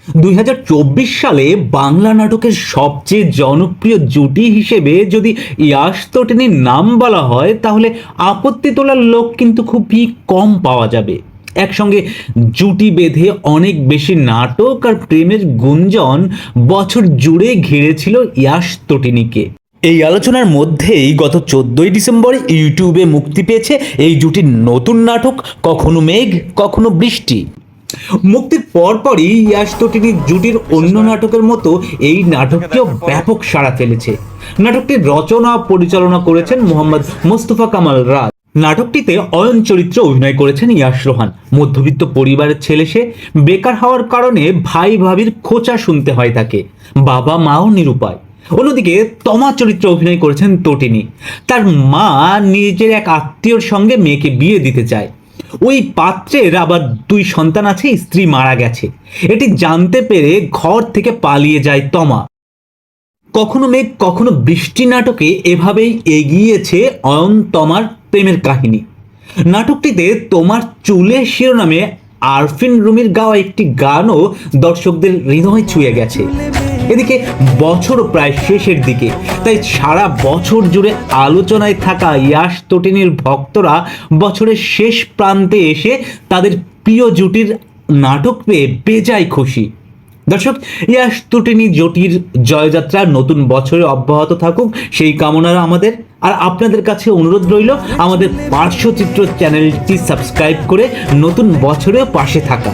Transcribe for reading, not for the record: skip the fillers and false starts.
2024 সালে বাংলা নাটকের সবচেয়ে জনপ্রিয় জুটি হিসেবে যদি ইয়াশ তটিনীর নাম বলা হয় তাহলে আপত্তি তোলার লোক কিন্তু খুবই কম পাওয়া যাবে। একসঙ্গে জুটি বেঁধে অনেক বেশি নাটক আর প্রেমের গুঞ্জন বছর জুড়ে ঘিরেছিল ইয়াশ তটিনীকে। এই আলোচনার মধ্যেই গত 14ই ডিসেম্বর ইউটিউবে মুক্তি পেয়েছে এই জুটির নতুন নাটক কখনো মেঘ কখনো বৃষ্টি। মুক্তির পরপরই ইয়াশ তটিনীর জুটির অন্য নাটকের মতো এই নাটকটিও ব্যাপক সাড়া ফেলেছে। নাটকটির রচনা পরিচালনা করেছেন মোহাম্মদ মোস্তফা কামাল রাজ। নাটকটিতে অয়ন চরিত্রে অভিনয় করেছেন ইয়াশ রোহান। মধ্যবিত্ত পরিবারের ছেলে সে, বেকার হওয়ার কারণে ভাই ভাবির খোঁচা শুনতে হয় তাকে, বাবা মাও নিরুপায়। অন্যদিকে তমা চরিত্রে অভিনয় করেছেন তটিনী। তার মা নিজের এক আত্মীয়র সঙ্গে মেয়েকে বিয়ে দিতে চায়। ওই পাত্রের আবার 2 সন্তান আছে, স্ত্রী মারা গেছে। এটি জানতে পেরে ঘর থেকে পালিয়ে যায় তমা। কখনো মেঘ কখনো বৃষ্টি নাটকে এভাবেই এগিয়েছে অয়ন তমার প্রেমের কাহিনী। নাটকটিতে তোমার চুলে শিরোনামে আরফিন রুমির গাওয়া একটি গানও দর্শকদের হৃদয় ছুঁয়ে গেছে। এদিকে বছর প্রায় শেষের দিকে, তাই সারা বছর জুড়ে আলোচনায় থাকা ইয়াশ তটিনীর ভক্তরা বছরের শেষ প্রান্তে এসে তাদের প্রিয় জুটির নাটক পেয়ে বেজায় খুশি। দর্শক, ইয়াশ তটিনী জুটির জয়যাত্রা নতুন বছরে অব্যাহত থাকুক সেই কামনা আমাদের। আর আপনাদের কাছে অনুরোধ রইল আমাদের পার্শ্বচিত্র চ্যানেলটি সাবস্ক্রাইব করে নতুন বছরেও পাশে থাকা।